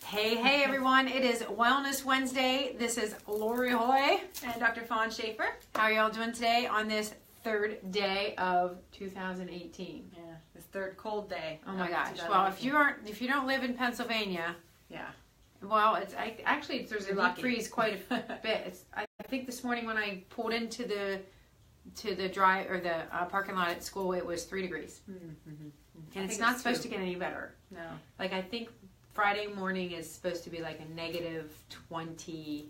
Hey everyone, it is Wellness Wednesday. This is Lori Hoy and Dr. Fawn Schaefer. How are y'all doing today on this third day of 2018? Yeah, this third cold day. Oh my gosh. Well, if you don't live in Pennsylvania, yeah. Well, there's a deep freeze quite a bit. I think this morning when I pulled into the parking lot at school, it was 3 degrees. Mm-hmm. And it's not supposed to get any better. No. Like, I think Friday morning is supposed to be like a -20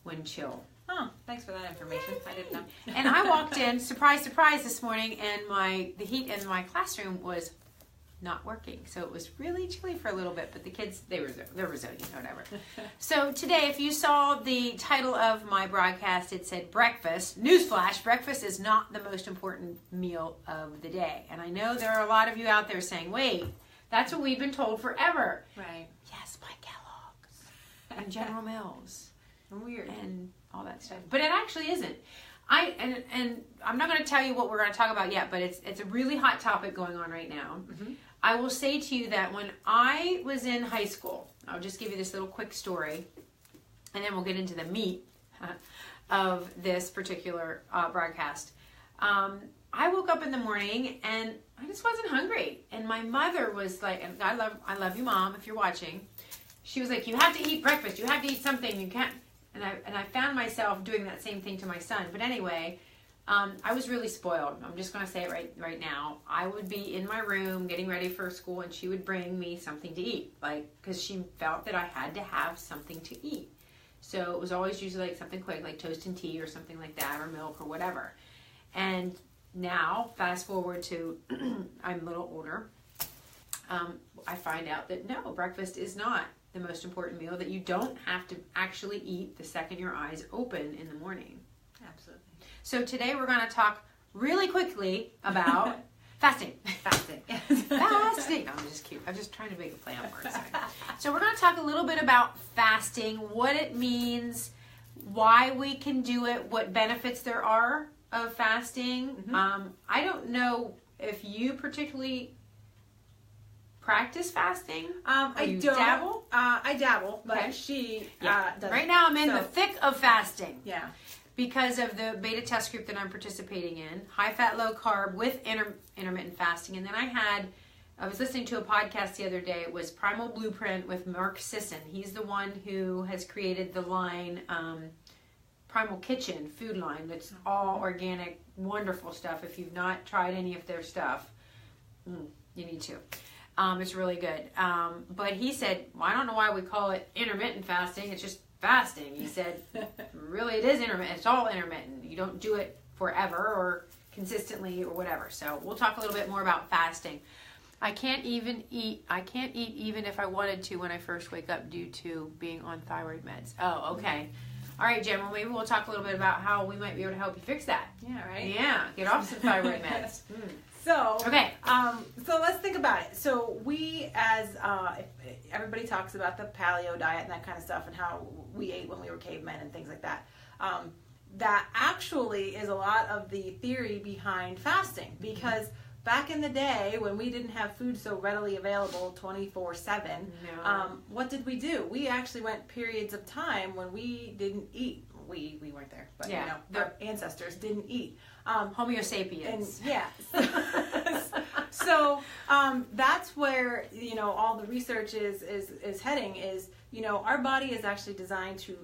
wind chill. Oh, thanks for that information. I didn't know. And I walked in, surprise, this morning, and the heat in my classroom was not working. So it was really chilly for a little bit, but the kids, they're resilient, whatever. So today, if you saw the title of my broadcast, it said breakfast. Newsflash, breakfast is not the most important meal of the day. And I know there are a lot of you out there saying, wait, that's what we've been told forever. Right. Yes, by Kellogg's and General Mills. Weird. And all that stuff. But it actually isn't. And I'm not going to tell you what we're going to talk about yet, but it's a really hot topic going on right now. Mm-hmm. I will say to you that when I was in high school, I'll just give you this little quick story, and then we'll get into the meat of this particular broadcast. I woke up in the morning and I just wasn't hungry, and my mother was like, and I love you, Mom, if you're watching. She was like, you have to eat breakfast. You have to eat something. You can't. And I found myself doing that same thing to my son. But anyway, I was really spoiled. I'm just going to say it right now. I would be in my room getting ready for school, and she would bring me something to eat, because she felt that I had to have something to eat. So it was always usually like something quick, like toast and tea or something like that, or milk or whatever. And now, fast forward to I'm a little older, I find out that no, breakfast is not the most important meal, that you don't have to actually eat the second your eyes open in the morning. Absolutely. So today we're going to talk really quickly about fasting. Fasting. Fasting. No, I'm just cute. I'm just trying to make a play on words. So we're going to talk a little bit about fasting, what it means, why we can do it, what benefits there are of fasting. Mm-hmm. I don't know if you particularly practice fasting. I don't. Dabble? I dabble, but Okay. she doesn't. Right now I'm in the thick of fasting. Yeah. Because of the beta test group that I'm participating in, high fat, low carb with intermittent fasting. And then I was listening to a podcast the other day. It was Primal Blueprint with Mark Sisson. He's the one who has created the line, Primal Kitchen food line. That's all organic, wonderful stuff. If you've not tried any of their stuff, you need to. It's really good. But he said, well, I don't know why we call it intermittent fasting. It's just fasting. He said, really, it is intermittent. It's all intermittent. You don't do it forever or consistently or whatever. So we'll talk a little bit more about fasting. I can't eat even if I wanted to when I first wake up due to being on thyroid meds. Oh, okay. All right, Jen, well, maybe we'll talk a little bit about how we might be able to help you fix that. Yeah, right? Yeah, get off some thyroid meds. So, okay. So let's think about it. So we, everybody talks about the paleo diet and that kind of stuff and how we ate when we were cavemen and things like that. That actually is a lot of the theory behind fasting, because back in the day when we didn't have food so readily available 24/7, what did we do? We actually went periods of time when we didn't eat. We weren't there, but our ancestors didn't eat. Homo sapiens. And so that's where all the research is heading. Is our body is actually designed to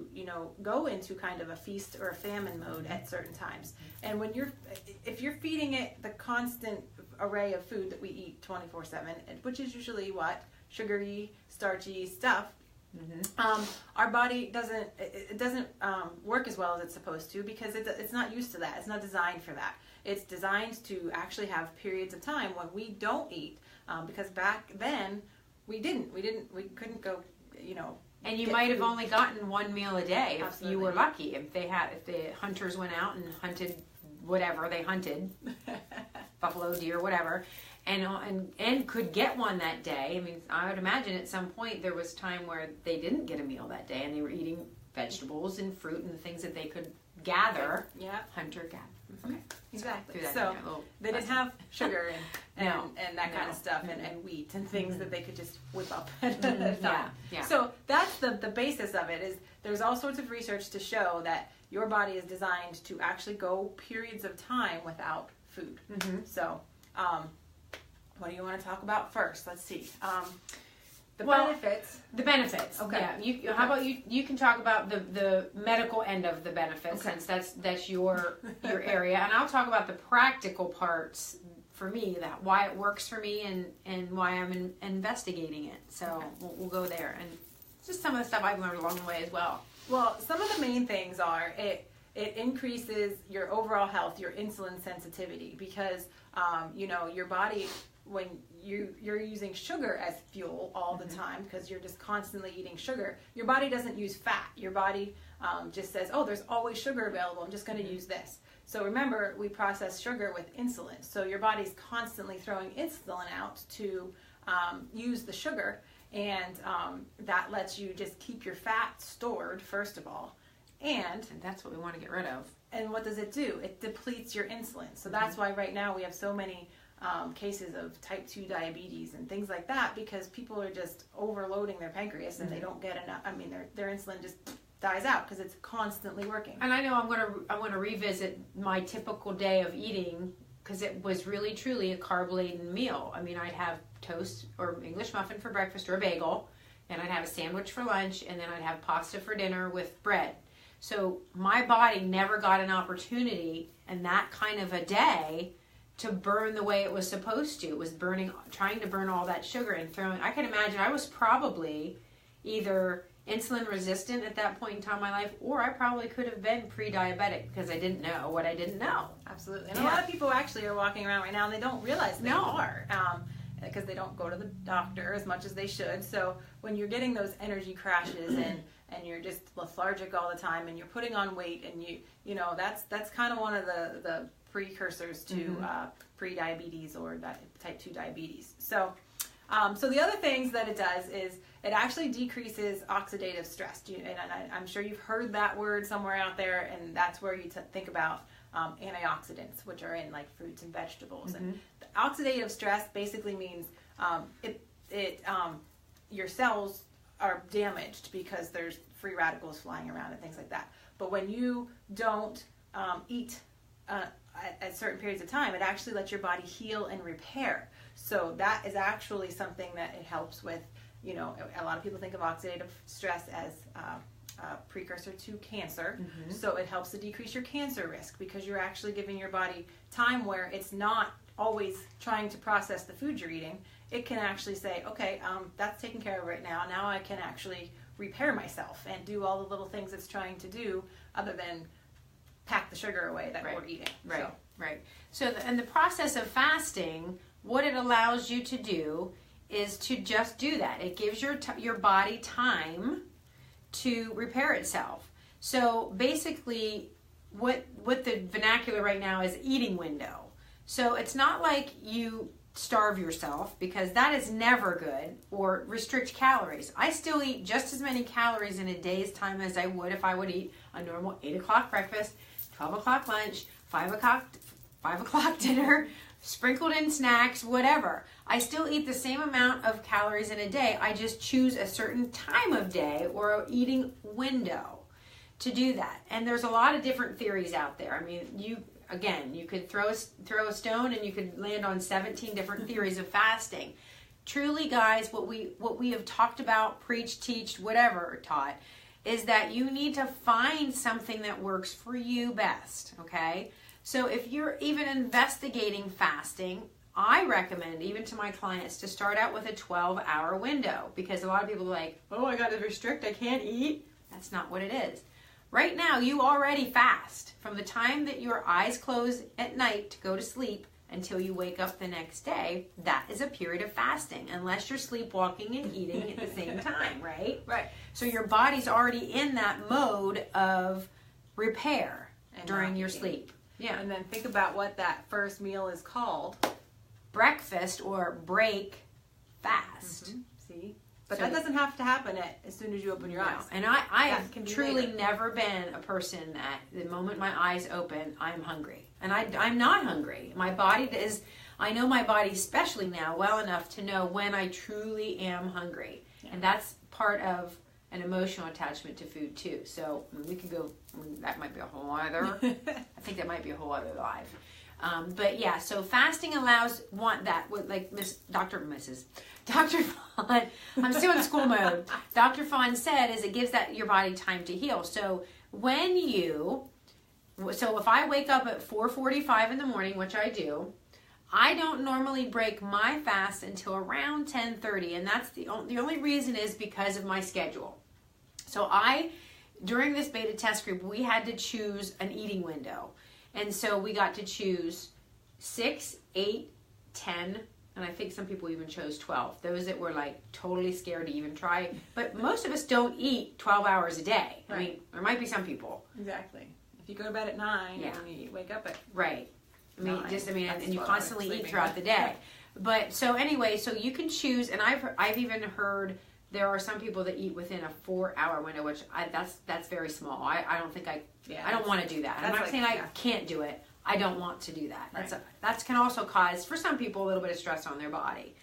go into kind of a feast or a famine mode at certain times. And if you're feeding it the constant array of food that we eat 24/7, which is usually sugary, starchy stuff. Mm-hmm. Our body doesn't work as well as it's supposed to, because it's not used to that. It's not designed for that. It's designed to actually have periods of time when we don't eat, because back then we couldn't go, And you might have only gotten one meal a day if you were lucky. If the hunters went out and hunted whatever they hunted, buffalo, deer, whatever. And could get one that day. I mean, I would imagine at some point there was time where they didn't get a meal that day and they were eating vegetables and fruit and the things that they could gather. Yeah. Hunter-gatherer. Okay. Exactly. So So they didn't have sugar and that kind of stuff and wheat and things that they could just whip up at a time. Yeah. So that's the basis of it. Is there's all sorts of research to show that your body is designed to actually go periods of time without food. So what do you want to talk about first? Let's see. The benefits. The benefits. Okay. Yeah. How about you can talk about the medical end of the benefits, since that's your area, and I'll talk about the practical parts for me, that why it works for me and why I'm investigating it. So we'll go there, and just some of the stuff I've learned along the way as well. Well, some of the main things are it increases your overall health, your insulin sensitivity, because your body, when you're using sugar as fuel all the time, because you're just constantly eating sugar, your body doesn't use fat. Your body just says, oh, there's always sugar available, I'm just going to use this. So remember, we process sugar with insulin, so your body's constantly throwing insulin out to use the sugar, and that lets you just keep your fat stored, first of all, and that's what we want to get rid of. And what does it do? It depletes your insulin. So that's why right now we have so many cases of type 2 diabetes and things like that, because people are just overloading their pancreas and they don't get enough. I mean, their insulin just dies out because it's constantly working. And I know I'm going to revisit my typical day of eating, because it was really truly a carb-laden meal. I mean, I'd have toast or English muffin for breakfast or a bagel, and I'd have a sandwich for lunch, and then I'd have pasta for dinner with bread. So my body never got an opportunity in that kind of a day to burn the way it was supposed to. It was trying to burn all that sugar and throwing. I can imagine I was probably either insulin resistant at that point in time in my life, or I probably could have been pre-diabetic because I didn't know what I didn't know. Absolutely. And a lot of people actually are walking around right now and they don't realize they are, because they don't go to the doctor as much as they should. So when you're getting those energy crashes and you're just lethargic all the time and you're putting on weight, and you know that's kind of one of the precursors to pre-diabetes or type 2 diabetes. So the other things that it does is it actually decreases oxidative stress. I'm sure you've heard that word somewhere out there, and that's where you think about antioxidants, which are in like fruits and vegetables. And the oxidative stress basically means your cells are damaged because there's free radicals flying around and things like that. But when you don't eat at certain periods of time, it actually lets your body heal and repair. So that is actually something that it helps with. A lot of people think of oxidative stress as a precursor to cancer. So it helps to decrease your cancer risk, because you're actually giving your body time where it's not always trying to process the food you're eating. It can actually say, okay, that's taken care of right now. Now I can actually repair myself and do all the little things it's trying to do, other than pack the sugar away that we're eating. Right. So the process of fasting, what it allows you to do is to just do that. It gives your body time to repair itself. So basically, what the vernacular right now is eating window. So it's not like you starve yourself, because that is never good, or restrict calories. I still eat just as many calories in a day's time as I would if I would eat a normal 8 o'clock breakfast, 12 o'clock lunch, 5 o'clock dinner, sprinkled in snacks, whatever. I still eat the same amount of calories in a day. I just choose a certain time of day or an eating window to do that. And there's a lot of different theories out there. I mean, you could throw a stone and you could land on 17 different theories of fasting. Truly, guys, what we have talked about, preached, teached, whatever, taught, is that you need to find something that works for you best, okay? So if you're even investigating fasting, I recommend, even to my clients, to start out with a 12-hour window, because a lot of people are like, oh, I got to restrict, I can't eat. That's not what it is. Right now, you already fast. From the time that your eyes close at night to go to sleep until you wake up the next day, that is a period of fasting, unless you're sleepwalking and eating at the same time, right? Right. So your body's already in that mode of repair during your sleep. Yeah. And then think about what that first meal is called. Breakfast or break fast. See? But that doesn't have to happen as soon as you open your eyes. And I have truly never been a person that the moment my eyes open, I'm hungry. and I'm not hungry. My body is, I know my body, especially now, well enough to know when I truly am hungry. Yeah. And that's part of an emotional attachment to food too. So we could go, that might be a whole other, I think that might be a whole other live. But yeah, so fasting allows, like Dr. Fon, I'm still in school mode. Dr. Fon said is it gives your body time to heal. So if I wake up at 4:45 in the morning, which I do, I don't normally break my fast until around 10:30, and that's the only reason is because of my schedule. So during this beta test group, we had to choose an eating window. And so we got to choose 6, 8, 10, and I think some people even chose 12. Those that were like totally scared to even try. But most of us don't eat 12 hours a day. Right. I mean, there might be some people. Exactly. If you go to bed at 9 and you wake up at right. I mean, 9, and you constantly eat throughout the day. But so anyway, so you can choose, and I've even heard there are some people that eat within a 4-hour window, which that's very small. I don't think I don't want to do that. I'm not saying I can't do it. I don't want to do that. Right. That can also cause, for some people, a little bit of stress on their body.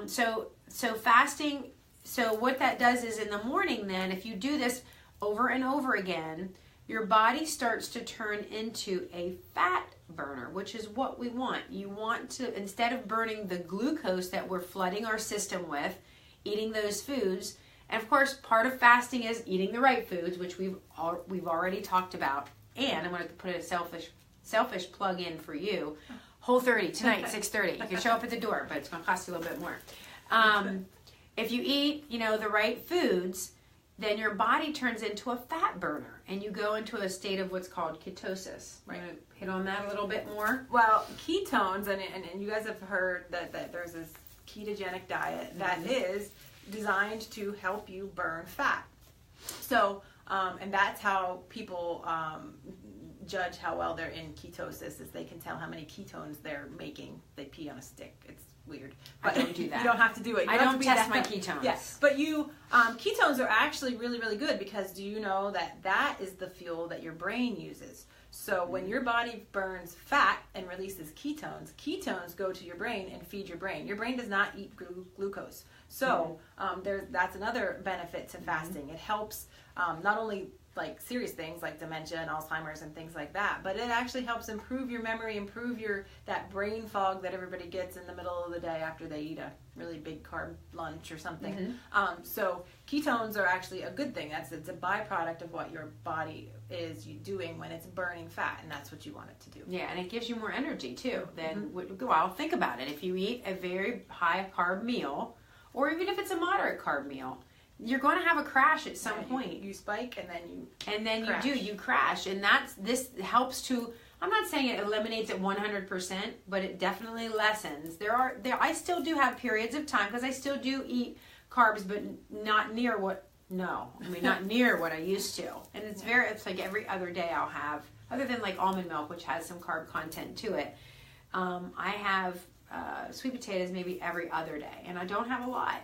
So fasting, so what that does is in the morning then, if you do this over and over again, your body starts to turn into a fat burner, which is what we want. You want to, instead of burning the glucose that we're flooding our system with, eating those foods, and of course part of fasting is eating the right foods, which we've already talked about. And I'm going to put a selfish plug in for you. Whole30 tonight, 6:30. You can show up at the door, but it's going to cost you a little bit more. If you eat, the right foods, then your body turns into a fat burner, and you go into a state of what's called ketosis. Right. You want to hit on that a little bit more? Well, ketones, and you guys have heard that there's this ketogenic diet that is designed to help you burn fat. So, and that's how people judge how well they're in ketosis, is they can tell how many ketones they're making. They pee on a stick. It's weird. But I don't do that. You don't have to do it. I don't test my ketones. Yes, but ketones are actually really, really good, because do you know that is the fuel that your brain uses? So when your body burns fat and releases ketones go to your brain and feed your brain. Your brain does not eat glucose. So that's another benefit to fasting. It helps not only like serious things like dementia and Alzheimer's and things like that, but it actually helps improve your memory, improve that brain fog that everybody gets in the middle of the day after they eat a really big carb lunch or something. So ketones are actually a good thing. It's a byproduct of what your body is doing when it's burning fat, and that's what you want it to do. Yeah, and it gives you more energy too. Well, think about it. If you eat a very high carb meal, or even if it's a moderate carb meal, you're going to have a crash at some point. You spike and then crash. You crash, and this helps to. I'm not saying it eliminates it 100%, but it definitely lessens. I still do have periods of time, because I still do eat carbs, but not near what I used to. And it's like every other day I'll have, other than like almond milk, which has some carb content to it. I have sweet potatoes maybe every other day, and I don't have a lot.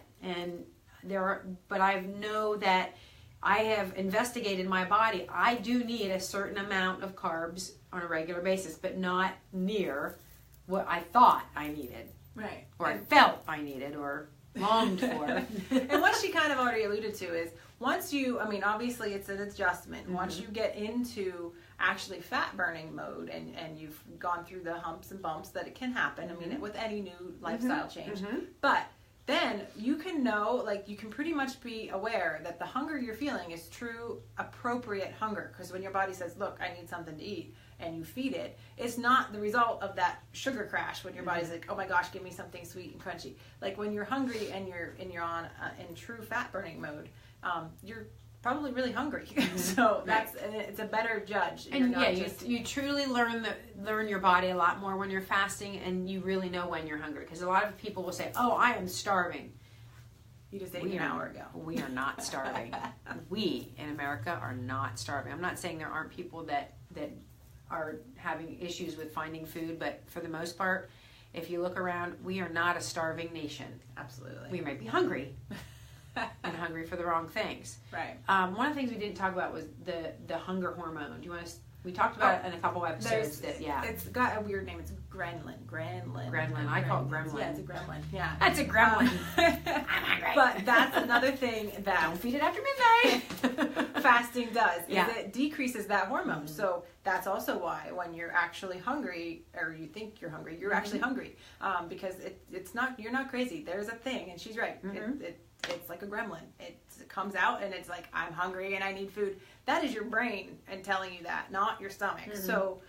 But I know that I have investigated my body. I do need a certain amount of carbs on a regular basis, but not near what I thought I needed. Right. Or I felt I needed or longed for. And what she kind of already alluded to is obviously it's an adjustment. Once you get into actually fat burning mode and you've gone through the humps and bumps that it can happen, with any new lifestyle change. But then you can you can pretty much be aware that the hunger you're feeling is true, appropriate hunger. Because when your body says, look, I need something to eat, and you feed it, it's not the result of that sugar crash when your body's like, oh my gosh, give me something sweet and crunchy. Like when you're hungry and you're on in true fat burning mode, you're probably really hungry. So it's a better judge. And you truly learn your body a lot more when you're fasting, and you really know when you're hungry. Because a lot of people will say, oh, I am starving. You just ate an hour ago. We are not starving. We in America are not starving. I'm not saying there aren't people that are having issues with finding food, but for the most part, if you look around, we are not a starving nation. Absolutely. We might be hungry. And hungry for the wrong things. Right. One of the things we didn't talk about was the hunger hormone. Do you want to We talked about it in a couple episodes. It's got a weird name. It's Gremlin. I call it gremlin. Yeah, it's a gremlin. Yeah. That's a gremlin. I'm hungry. But that's another thing that don't feed it after midnight. fasting does. Yeah. It decreases that hormone. So that's also why when you're actually hungry, or you think you're hungry, you're actually hungry. Because it's not, you're not crazy. There's a thing, and she's right. It's like a gremlin. It comes out and it's like, I'm hungry and I need food. That is your brain and telling you that, not your stomach. So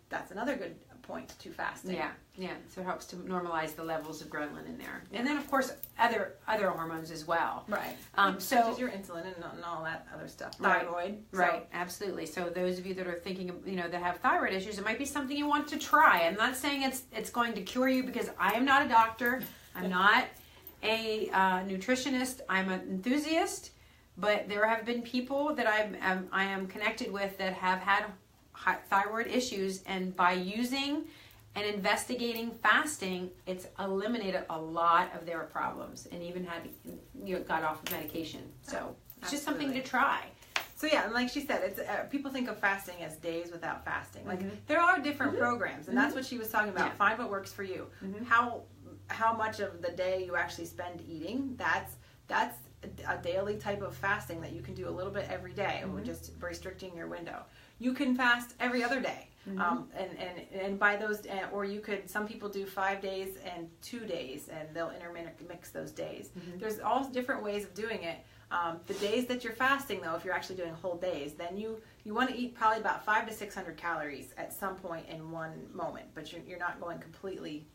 that's another good point to fasting. Yeah. So it helps to normalize the levels of ghrelin in there, and then of course other hormones as well. Right. Such as your insulin and all that other stuff. Right. Thyroid. Right. Absolutely. So those of you that are thinking, that have thyroid issues, it might be something you want to try. I'm not saying it's going to cure you, because I am not a doctor. I'm not a nutritionist. I'm an enthusiast. But there have been people that I am connected with that have had thyroid issues, and by using and investigating fasting, it's eliminated a lot of their problems, and even got off of medication. So it's just something to try. So yeah, and like she said, it's people think of fasting as days without fasting. Like there are different programs, and that's what she was talking about. Yeah. Find what works for you. How much of the day you actually spend eating? That's a daily type of fasting that you can do a little bit every day, and we're just restricting your window. You can fast every other day, and by those, or you could. Some people do 5 days and 2 days, and they'll mix those days. There's all different ways of doing it. The days that you're fasting, though, if you're actually doing whole days, then you want to eat probably about 500 to 600 calories at some point in one moment, but you're not going completely,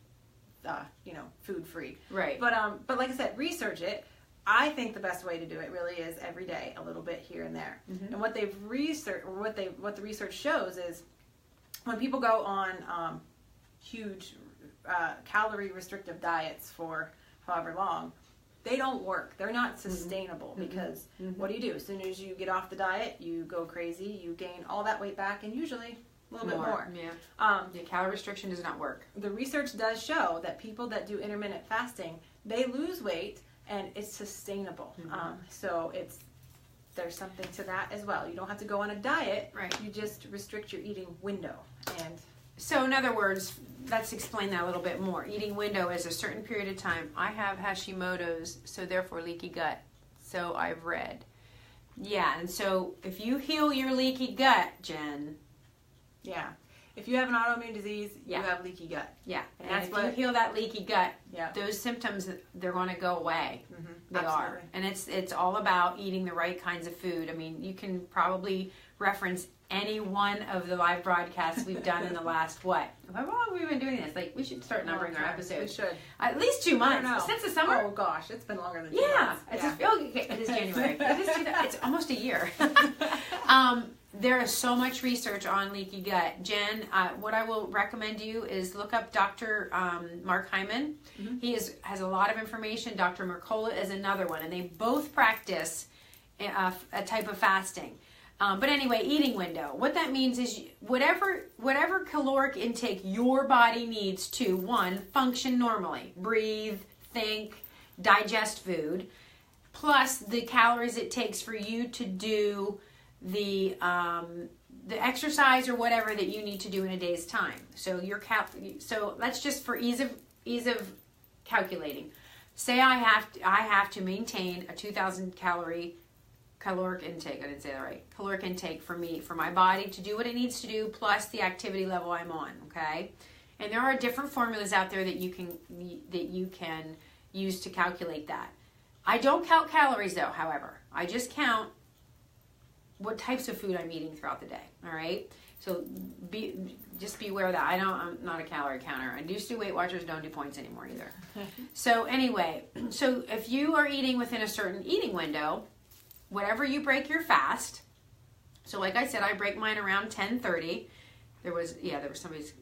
food free. Right. But like I said, research it. I think the best way to do it really is every day, a little bit here and there. And what they've researched, or what the research shows, is when people go on huge calorie restrictive diets for however long, they don't work. They're not sustainable because what do? As soon as you get off the diet, you go crazy. You gain all that weight back, and usually a little bit more. Yeah. Calorie restriction does not work. The research does show that people that do intermittent fasting, they lose weight. And it's sustainable. So there's something to that as well. You don't have to go on a diet. Right. You just restrict your eating window. And so in other words, let's explain that a little bit more. Eating window is a certain period of time. I have Hashimoto's, so therefore leaky gut. So I've read. Yeah, and so if you heal your leaky gut, Jen. Yeah. If you have an autoimmune disease, you have leaky gut. Yeah, and if you heal that leaky gut, those symptoms, they're going to go away. They are. And it's all about eating the right kinds of food. I mean, you can probably reference any one of the live broadcasts we've done in the last, how long have we been doing this? Like, we should start numbering our episodes. We should. At least 2 months. Since the summer. Oh, gosh. It's been longer than 2 months. It is January. It's almost a year. There is so much research on leaky gut. Jen, what I will recommend you is look up Dr. Mark Hyman. He has a lot of information. Dr. Mercola is another one, and they both practice a type of fasting. But anyway, eating window. What that means is whatever caloric intake your body needs to, one, function normally, breathe, think, digest food, plus the calories it takes for you to do the exercise or whatever that you need to do in a day's time. So so let's just, for ease of calculating, say I have to maintain a 2,000 caloric intake. I didn't say that right. Caloric intake for my body to do what it needs to do, plus the activity level I'm on. Okay, and there are different formulas out there that you can use to calculate that. I don't count calories though. However, I just count what types of food I'm eating throughout the day. All right. So just be aware of that. I'm not a calorie counter. I used to do Weight Watchers, don't do points anymore either. So anyway, so if you are eating within a certain eating window, whatever you break your fast. So like I said, I break mine around 10:30. There was somebody's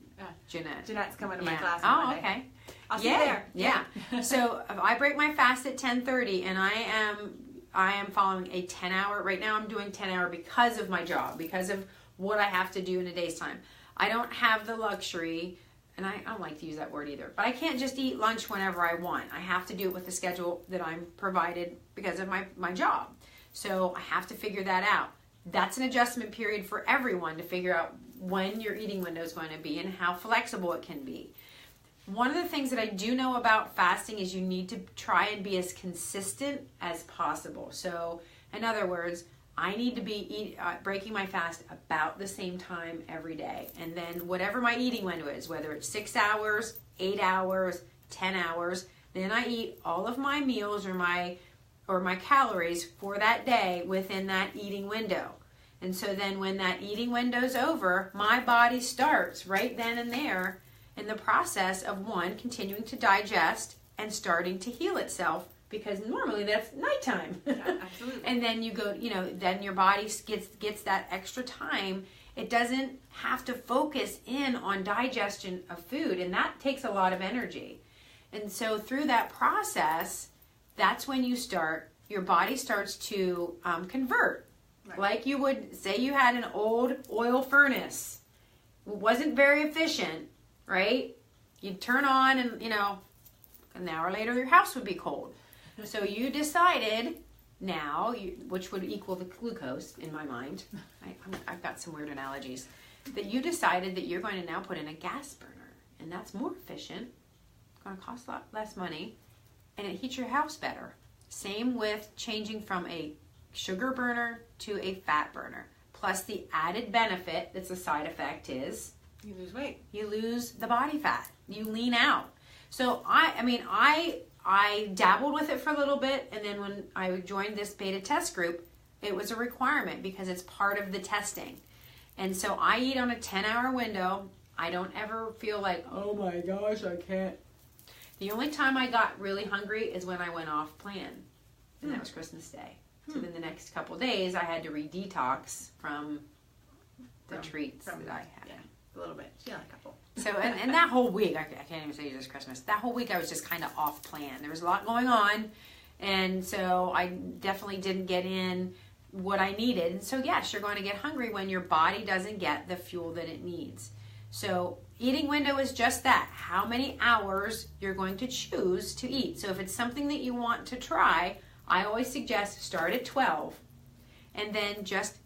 Jeanette. Jeanette's coming to my class. Oh, okay. I'll see you there. Yeah. So if I break my fast at 10:30, and I am following a 10-hour. Right now I'm doing 10-hour because of my job, because of what I have to do in a day's time. I don't have the luxury, and I don't like to use that word either, but I can't just eat lunch whenever I want. I have to do it with the schedule that I'm provided because of my job. So I have to figure that out. that's an adjustment period for everyone to figure out when your eating window is going to be and how flexible it can be. One of the things that I do know about fasting is you need to try and be as consistent as possible. So, in other words, I need to be breaking my fast about the same time every day. And then whatever my eating window is, whether it's 6 hours, 8 hours, 10 hours, then I eat all of my meals or my calories for that day within that eating window. And so then when that eating window's over, my body starts right then and there in the process of continuing to digest and starting to heal itself, because normally that's nighttime. Yeah, absolutely. And then you go, then your body gets that extra time. It doesn't have to focus in on digestion of food, and that takes a lot of energy. And so through that process, that's when your body starts to convert. Right. Like you would say you had an old oil furnace. It wasn't very efficient, right? You'd turn on and, an hour later your house would be cold. So you decided now, which would equal the glucose in my mind. I've got some weird analogies. That you decided that you're going to now put in a gas burner. And that's more efficient. It's going to cost a lot less money. And it heats your house better. Same with changing from a sugar burner to a fat burner. Plus the added benefit that's a side effect is you lose weight. You lose the body fat. You lean out. So I dabbled with it for a little bit, and then when I joined this beta test group, it was a requirement because it's part of the testing. And so I eat on a 10-hour window. I don't ever feel like, oh my gosh, I can't. The only time I got really hungry is when I went off plan, and that was Christmas Day. So then the next couple days, I had to re-detox from the treats that I had. Yeah, a little bit. Yeah, a couple. So, and that whole week, I can't even say this Christmas, that whole week I was just kind of off plan. There was a lot going on, and so I definitely didn't get in what I needed. And so, yes, you're going to get hungry when your body doesn't get the fuel that it needs. So, eating window is just that, how many hours you're going to choose to eat. So, if it's something that you want to try, I always suggest start at 12, and then just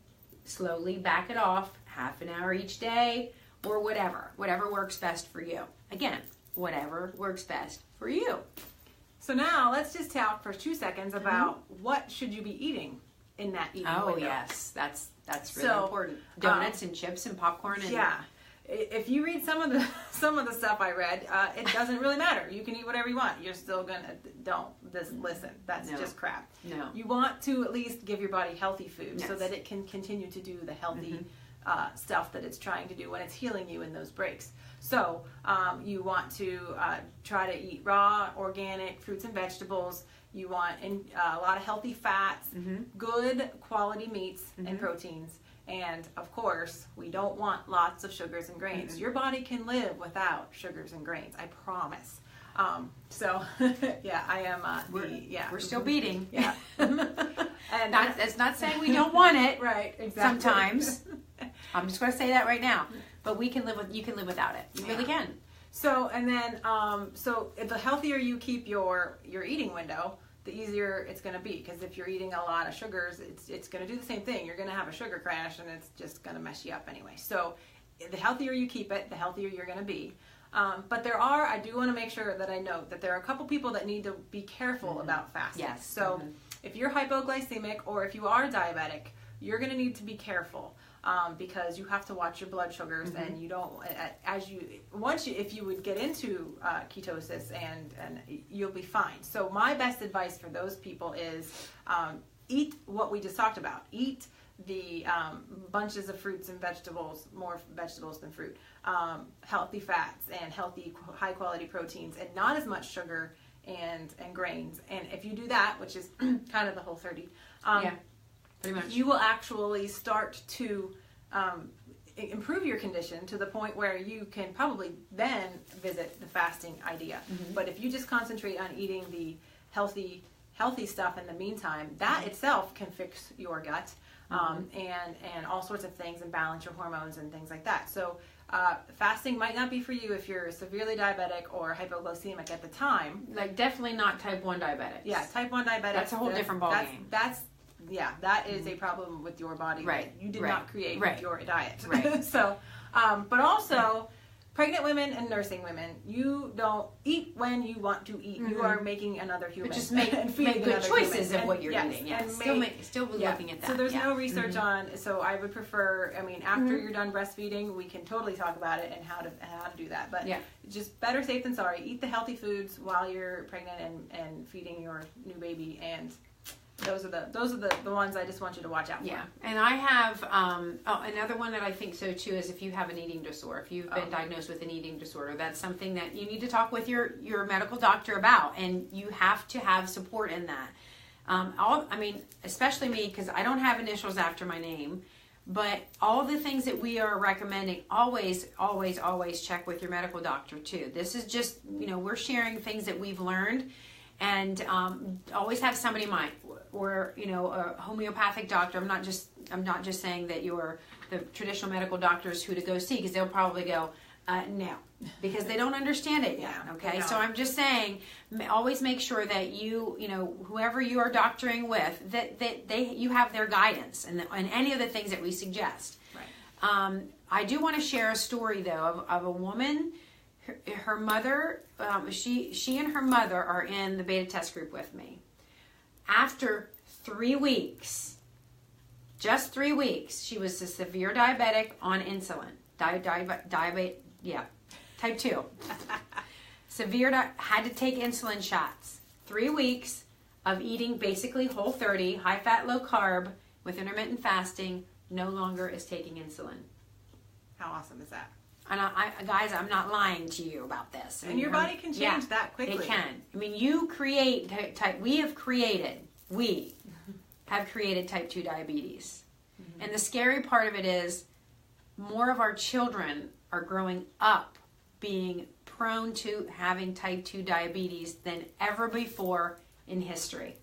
slowly back it off, half an hour each day, or whatever works best for you. Again, whatever works best for you. So now let's just talk for 2 seconds about what should you be eating in that eating window. Oh yes, that's really important. Donuts and chips and popcorn and yeah. If you read some of the stuff I read, it doesn't really matter. You can eat whatever you want. You're still gonna listen. That's just crap. No. You want to at least give your body healthy food so Yes. that it can continue to do the healthy stuff that it's trying to do when it's healing you in those breaks. So you want to try to eat raw, organic fruits and vegetables. You want a lot of healthy fats, good quality meats and proteins. And of course, we don't want lots of sugars and grains. Your body can live without sugars and grains, I promise. So yeah, I am. We're still beating. Yeah, and that's not saying we don't want it. Right. Exactly. Sometimes. I'm just going to say that right now. But you can live without it. You really can. So and then so the healthier you keep your eating window, the easier it's going to be, because if you're eating a lot of sugars, it's going to do the same thing. You're going to have a sugar crash, and it's just going to mess you up anyway. So the healthier you keep it, the healthier you're going to be. But I do want to make sure that I note that there are a couple people that need to be careful about fasting. Yes. So if you're hypoglycemic or if you are diabetic, you're going to need to be careful. Because you have to watch your blood sugars, and you don't. If you would get into ketosis, and you'll be fine. So my best advice for those people is eat what we just talked about. Eat the bunches of fruits and vegetables, more vegetables than fruit. Healthy fats and healthy, high quality proteins, and not as much sugar and grains. And if you do that, which is kind of the Whole30. Pretty much. You will actually start to improve your condition to the point where you can probably then visit the fasting idea. But if you just concentrate on eating the healthy stuff in the meantime, that itself can fix your gut and all sorts of things, and balance your hormones and things like that. So fasting might not be for you if you're severely diabetic or hypoglycemic at the time. Like definitely not type 1 diabetics. Yeah, type 1 diabetics. That's a whole different ballgame. That's that is a problem with your body Right. that you did Right. not create Right. with your diet. Right. So, but also, pregnant women and nursing women, you don't eat when you want to eat. You are making another human. But just make feeding good another choices human. of what you're And, eating. yes, Yeah, and still looking at that. So there's yeah. no research on. So I would prefer. I mean, after you're done breastfeeding, we can totally talk about it and how to do that. But Yeah. just better safe than sorry. Eat the healthy foods while you're pregnant and feeding your new baby. And those are the ones I just want you to watch out for. Yeah, and I have another one that I think so too is if you have an eating disorder, if you've been diagnosed with an eating disorder, that's something that you need to talk with your medical doctor about, and you have to have support in that. Especially me, because I don't have initials after my name, but all the things that we are recommending, always check with your medical doctor too. This is just, we're sharing things that we've learned, and always have somebody in mind, or a homeopathic doctor. I'm not just saying that you're the traditional medical doctors who to go see, because they'll probably go no, because they don't understand it yet. Okay, so I'm just saying, always make sure that whoever you are doctoring with, that you have their guidance and any of the things that we suggest. Right. I do want to share a story though of a woman. Her mother, she and her mother are in the beta test group with me. After 3 weeks, just 3 weeks, she was a severe diabetic on insulin. Type 2. Had to take insulin shots. 3 weeks of eating basically Whole30, high fat, low carb, with intermittent fasting, no longer is taking insulin. How awesome is that? And guys, I'm not lying to you about this. And your body can change that quickly. It can. I mean, we have created type 2 diabetes. Mm-hmm. And the scary part of it is more of our children are growing up being prone to having type 2 diabetes than ever before in history.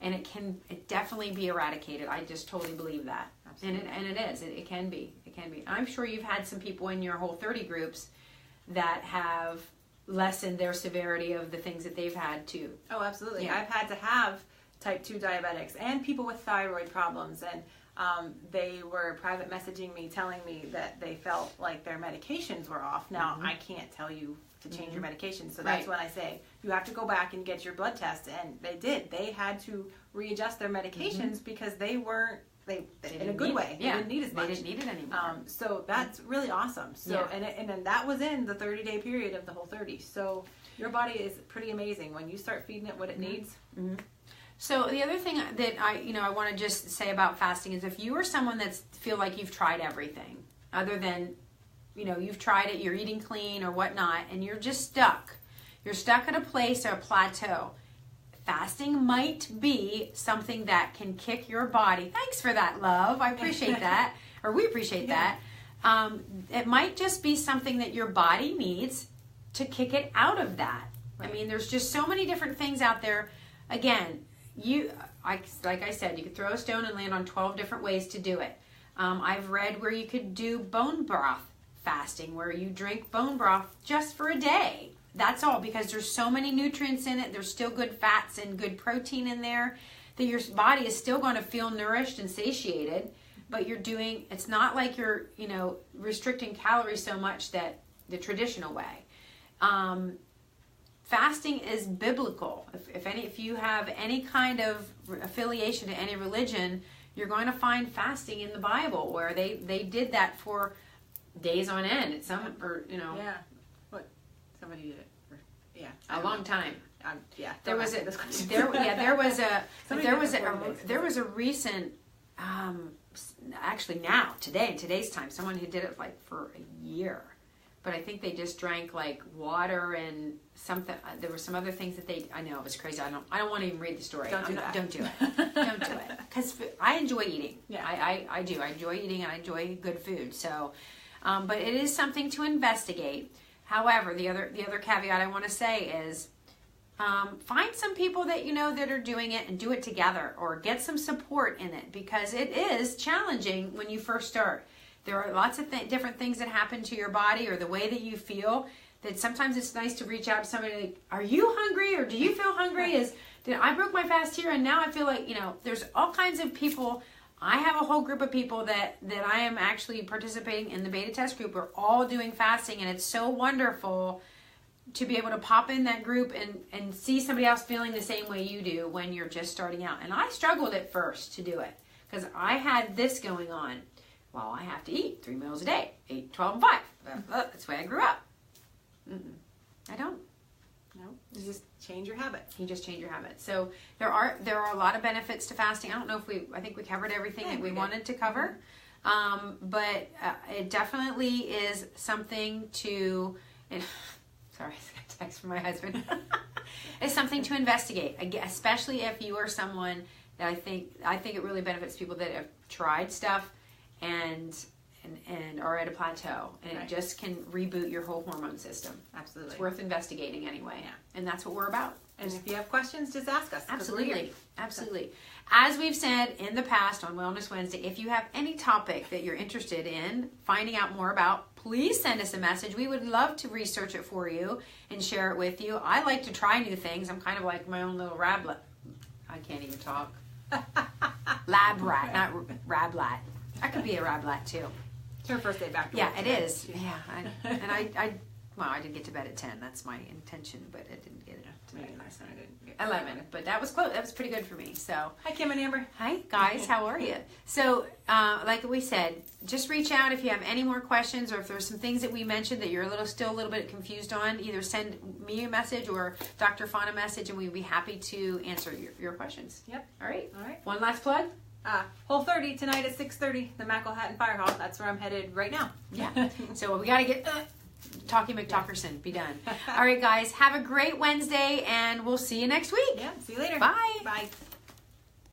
And it can definitely be eradicated. I just totally believe that. Absolutely. And it is. It can be. It can be. I'm sure you've had some people in your Whole30 groups that have lessened their severity of the things that they've had too. Oh, absolutely. Yeah. I've had to have type 2 diabetics and people with thyroid problems, and they were private messaging me telling me that they felt like their medications were off. Now, I can't tell you to change your medication, so that's when I say you have to go back and get your blood test, and they did. They had to readjust their medications because they weren't in a good way. They didn't need as much. They didn't need it anymore. So that's really awesome. So and then that was in the 30-day period of the Whole30. So your body is pretty amazing when you start feeding it what it needs. Mm-hmm. So the other thing that I want to just say about fasting is if you are someone that feel like you've tried everything other than, you've tried it, you're eating clean or whatnot, and you're just stuck. You're stuck at a place or a plateau. Fasting might be something that can kick your body. Thanks for that, love. I appreciate that. Or we appreciate that. It might just be something that your body needs to kick it out of that. Right. I mean, there's just so many different things out there. Again, like I said, you could throw a stone and land on 12 different ways to do it. I've read where you could do bone broth fasting, where you drink bone broth just for a day. That's all, because there's so many nutrients in it. There's still good fats and good protein in there that your body is still going to feel nourished and satiated, but it's not like you're, restricting calories so much that the traditional way. Fasting is biblical. If you have any kind of affiliation to any religion, you're going to find fasting in the Bible where they did that for days on end. Yeah. What? Somebody did it. A long time. There was a recent actually in today's time, someone who did it like for a year. But I think they just drank like water and something. There were some other things that I know it was crazy. I don't want to even read the story. Don't do that. Don't do it. Don't do it. Because I enjoy eating. Yeah. I do. I enjoy eating and I enjoy good food. So, but it is something to investigate. However, the other caveat I want to say is, find some people that that are doing it and do it together, or get some support in it, because it is challenging when you first start. There are lots of different things that happen to your body or the way that you feel that sometimes it's nice to reach out to somebody like, are you hungry or do you feel hungry? Did I broke my fast here and now I feel like, there's all kinds of people. I have a whole group of people that I am actually participating in the beta test group. We're all doing fasting, and it's so wonderful to be able to pop in that group and see somebody else feeling the same way you do when you're just starting out. And I struggled at first to do it because I had this going on. Well, I have to eat 3 meals a day, 8, 12, and 5. That's the way I grew up. I don't. No, you just change your habits. You just change your habits. So there are a lot of benefits to fasting. I don't know if I think we covered everything that we wanted to cover. But it definitely is something to, sorry, I got a text from my husband. It's something to investigate, especially if you are someone that I think it really benefits people that have tried stuff and are at a plateau, and it just can reboot your whole hormone system. Absolutely. It's worth investigating anyway. Yeah. And that's what we're about. And if you have questions, just ask us. Absolutely. Absolutely. As we've said in the past on Wellness Wednesday, if you have any topic that you're interested in finding out more about, please send us a message. We would love to research it for you and share it with you. I like to try new things. I'm kind of like my own little rablet. I can't even talk. Lab rat, not rablat. I could be a rablat too. It's her first day back to Yeah, work it today. is. Yeah, I didn't get to bed at 10. That's my intention, but I didn't get it to bed last night. 11, but that was close. That was pretty good for me. So, Hi, Kim and Amber. hi guys, how are you? So, like we said, just reach out if you have any more questions, or if there's some things that we mentioned that you're still a little bit confused on. Either send me a message or Dr. Fawn a message, and we'd be happy to answer your questions. Yep. All right. All right. One last plug. Whole30 tonight at 6:30. The Mackle-Hatton Fire Hall. That's where I'm headed right now. Yeah. So we got to get Talkie McTalkerson be done. All right, guys. Have a great Wednesday, and we'll see you next week. Yeah. See you later. Bye. Bye.